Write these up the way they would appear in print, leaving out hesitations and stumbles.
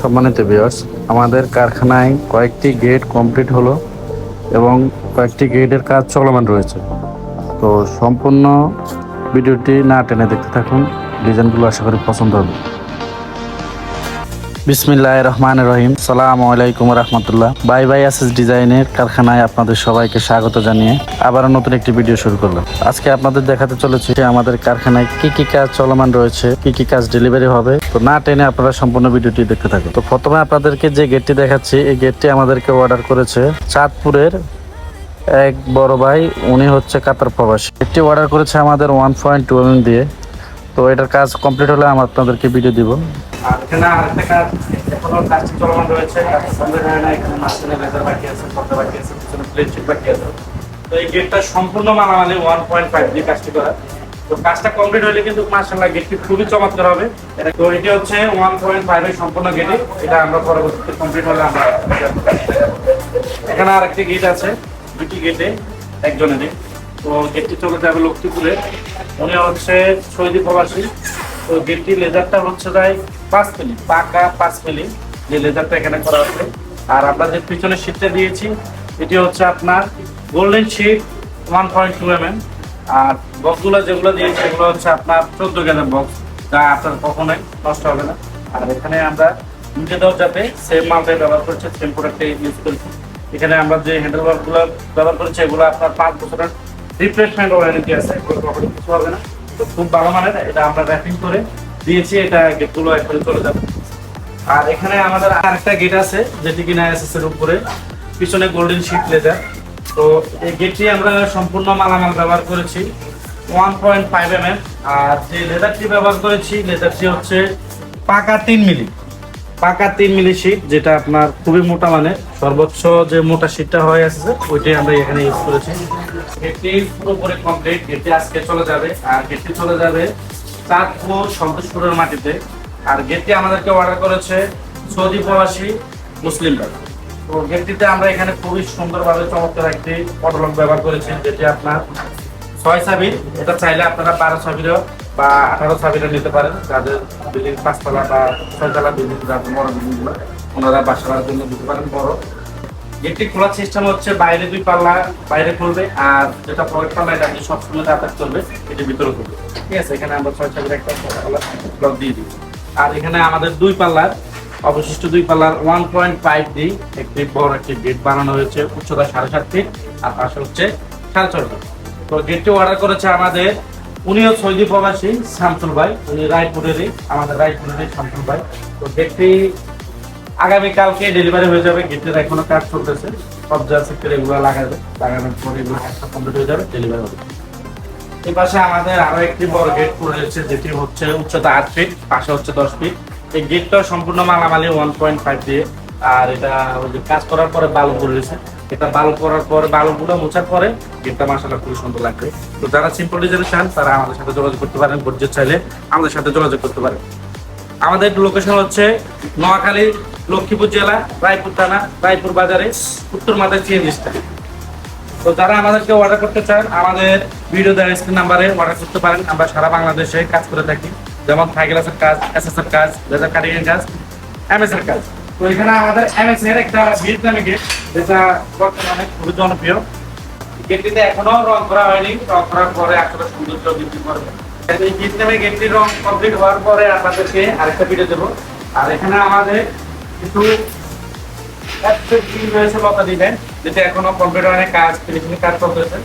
সম্মানিত ভিউয়ার্স, আমাদের কারখানায় কয়েকটি গেট কমপ্লিট হলো এবং কয়েকটি গেটের কাজ চলমান রয়েছে। তো সম্পূর্ণ ভিডিওটি না টেনে দেখতে থাকুন, ডিজাইনগুলো আশা করি পছন্দ হবে। বিসমিল্লাহির রহমানির রহিম। আসসালামু আলাইকুম রহমতুল্লাহ। বাই বাই এসএস ডিজাইনের কারখানায় আপনাদের সবাইকে স্বাগত জানিয়ে আবারও নতুন একটি ভিডিও শুরু করলাম। আজকে আপনাদের দেখাতে চলেছি আমাদের কারখানায় কি কি কাজ চলমান রয়েছে, কি কি কাজ ডেলিভারি হবে। তো না টেনে আপনারা সম্পূর্ণ ভিডিওটি দেখতে থাকুন। তো প্রথমে আপনাদেরকে যে গেটটি দেখাচ্ছি, এই গেটটি আমাদেরকে অর্ডার করেছে চাঁদপুরের এক বড় ভাই, উনি হচ্ছে কাতার প্রবাসী। গেটটি অর্ডার করেছে আমাদের 1.2 mm দিয়ে। তো এটার কাজ কমপ্লিট হলে আমি আপনাদেরকে ভিডিও দিব। আর এখানে আরেকটা কাজ এখনো কাজ চলমান রয়েছে, কাজ কমপ্লিট হয় না। এখানে মাঝখানে লেজার বাকি আছে, পর্দা বাকি আছে, পিছনে প্লেট শিট বাকি আছে। তো এই গেটটা সম্পূর্ণ মালামালি 1.5 দিয়ে কাজটি করা। তো কাজটা কমপ্লিট হলে কিন্তু মাশাআল্লাহ গেটটি খুবই চমৎকার হবে। তো এটি হচ্ছে 1.5 এর সম্পূর্ণ গেট। এটা আমরা পরবর্তীতে কমপ্লিট হলে আমরা এখানে আরেকটি গেট আছে, দুটি গেটে একজনেরই। তো গেটটি চলে যাবে লক্ষ্মীপুরে। উনি হচ্ছে সৌদি প্রবাসী। তো গেটটি লেজারটা হচ্ছে যায় 5 মিলি, পাকা 5 মিলি যে লেজারটা এখানে করা আছে। আর আমরা যে পিছনের শীটটা দিয়েছি এটি হচ্ছে আপনার গোল্ডেন শীট 1.2 mm। আর বক্সগুলো যেগুলো দিয়েছি এগুলো হচ্ছে আপনার 14 গেজের বক্স, যা আপনার কখনোই নষ্ট হবে না। আর এখানে আমরা নিজেদের যাতে সেম মালটাই ব্যবহার করছি, সেম প্রোডাক্টটাই ইউজ করেছি। এখানে আমরা যে হ্যান্ডেল বারগুলো ব্যবহার করেছি এগুলো আপনার 5 বছরের রিপ্লেসমেন্ট ওয়ারেন্টি আছে, এগুলো কখনো কিছু হবে না। তো খুব ভালো মানের এটা আমরা র্যাপিং করে দিয়েছি, এটা গেটগুলো একবারে চলে যাবে। আর এখানে আমাদের আরেকটা গেট আছে যেটি কিনা এসএস এর উপরে, পিছনে গোল্ডেন শীট লেজার। তো এই গেটটি আমরা সম্পূর্ণ মালামাল ব্যবহার করেছি 1.5 mm। আর যে লেজারটি ব্যবহার করেছি লেজারটি হচ্ছে পাকা 3 মিলি, পাকা 3 মিলি শীট, যেটা আপনার খুবই মোটা মানের। সর্বোচ্চ যে মোটা শীটটা হয়ে আছে ওইটাই আমরা এখানে ইউজ করেছি। গেটটি পুরোপুরি কমপ্লিট। গেটটি আজকে চলে যাবে। আর গেটটি চলে যাবে চাঁদপুর সন্তোষপুরের মাটিতে। আর গেটটি আমাদেরকে অর্ডার করেছে সৌদি প্রবাসী মুসলিম ভাই। তো গেটটিতে আমরা এখানে খুবই সুন্দরভাবে চমৎকার একটি পটলক ব্যবহার করেছি, যেটি আপনার 6 সাবির। এটা চাইলে আপনারা 12 সাবিরও বা 18 সাবিরও নিতে পারেন, যাদের বিল্ডিং 5 তলা বা 6 তলা বিল্ডিং, যাদের বড় বিল্ডিংগুলো ওনারা বাসার জন্য দিতে পারেন বড়। গেটটি খোলার সিস্টেম হচ্ছে বাইরে 2 পাল্লা বাইরে খুলবে, আর যেটা পকেট পাল্লা এটা আপনি সবসময় আটাচ করবে, এটি ভিতরে খুলবে। ঠিক আছে, এখানে আমরা 6 সাবির একটা পাল্লা ব্লক দিয়ে দিই। আর এখানে আমাদের 2 পাল্লার অবশিষ্ট 2 পাল্লার 1.5 দিয়ে একটি বড় একটি গেট বানানো হয়েছে, উচ্চতা 7.5 ফিট আর পাশে হচ্ছে 4.5 ফিট। তো গেটটি অর্ডার করেছে আমাদের, উনিও সৌদি প্রবাসী শামসুল ভাই, উনি রায়পুরেরই, আমাদের রায়পুরেরই শামসুল ভাই। তো গেটটি আগামীকালকে ডেলিভারি হয়ে যাবে। গেটের এখনো কাজ চলতেছে, কবজা সেক্টর এগুলো লাগানোর পরে এগুলো কাজটা কমপ্লিট হয়ে যাবে, ডেলিভারি হবে। এই পাশে আমাদের আরো একটি বড় গেট রয়েছে, যেটি হচ্ছে উচ্চতা 8 ফিট, পাশে হচ্ছে 10 ফিট। এই গেটটা সম্পূর্ণ মালামালি 1.5 দিয়ে। আর এটা ওই যে কাজ করার পরে বালু পড়েছে, এটা বালু করার পরে বালুগুলো মোছার পরে গেটটা মাশাআল্লাহ খুবই সুন্দর লাগবে। তো যারা সিম্পল ডিজাইন চান তারা আমাদের সাথে যোগাযোগ করতে পারেন, বর্জ্য চাইলে আমাদের সাথে যোগাযোগ করতে পারেন। আমাদের লোকেশন হচ্ছে নোয়াখালী, লক্ষ্মীপুর জেলা, রায়পুর থানা, রায়পুর বাজারে, উত্তর মাথায় সিএনজি স্ট্যান্ড। তো যারা আমাদেরকে অর্ডার করতে চান আমাদের ভিডিও দেওয়া স্ক্রিন নাম্বারে অর্ডার করতে পারেন। আমরা সারা বাংলাদেশে কাজ করে থাকি, যেমন থাইগ্লাসের কাজ, এসএস এর কাজ, লেজার কাটিং এর কাজ, এমএস এর কাজ। তো এখানে আমাদের এমএস এর একটা ভিয়েতনামি গেট, যেটা বর্তমানে খুবই জনপ্রিয়। গেটটিতে এখনো রং করা হয়নি, রং করার পরে আসলে সৌন্দর্য বৃদ্ধি করবে। এই ভিয়েতনামি গেটটির রং কমপ্লিট হওয়ার পরে আপনাদেরকে আরেকটা ভিডিও দেবো। আর এখানে আমাদের কিছু রয়েছে লতা ডিজাইন, যেটা এখনো কমপ্লিট হয়নি, কাজ ফিনিশিং কাজ চলতেছে।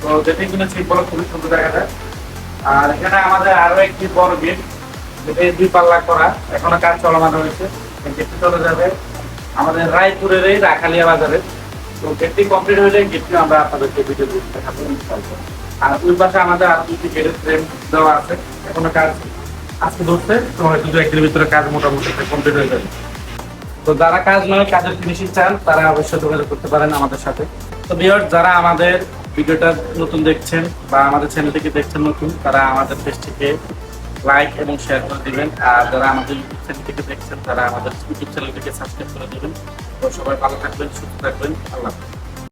তো যেটি কিনে সিম্পল খুবই সুন্দর দেখা যায়। আর এখানে আমাদের আরো একটি বড় গেট, যেটা 2 পাল্লা করা, এখনো কাজ চলমান রয়েছে। এই গেটটি চলে যাবে আমাদের রায়পুরের এই রাখালিয়া বাজারে। তো গেটটি কমপ্লিট হলে গেটটি আমরা আপনাদেরকে ভিডিও দেখাবো। আর ওই পাশে আমাদের আরো 2টি গেটের ফ্রেম দেওয়া আছে, এখনো কাজ আজকে ধরছে। তো হয়তো 2-1 দিনের ভিতরে কাজ মোটামুটি কমপ্লিট হয়ে যাবে। তো যারা কাজ নয় কাজের ফিনিশিং চান তারা অবশ্যই যোগাযোগ করতে পারেন আমাদের সাথে। তো ভিউয়ার্স, যারা আমাদের ভিডিওটা নতুন দেখছেন বা আমাদের চ্যানেলটিকে দেখছেন নতুন, তারা আমাদের পেজটিকে লাইক এবং শেয়ার করে দিবেন। আর যারা আমাদের ইউটিউব চ্যানেলটিকে দেখছেন তারা আমাদের ইউটিউব চ্যানেলটিকে সাবস্ক্রাইব করে দিবেন। তো সবাই ভালো থাকবেন, সুস্থ থাকবেন, আল্লাহ হাফেজ।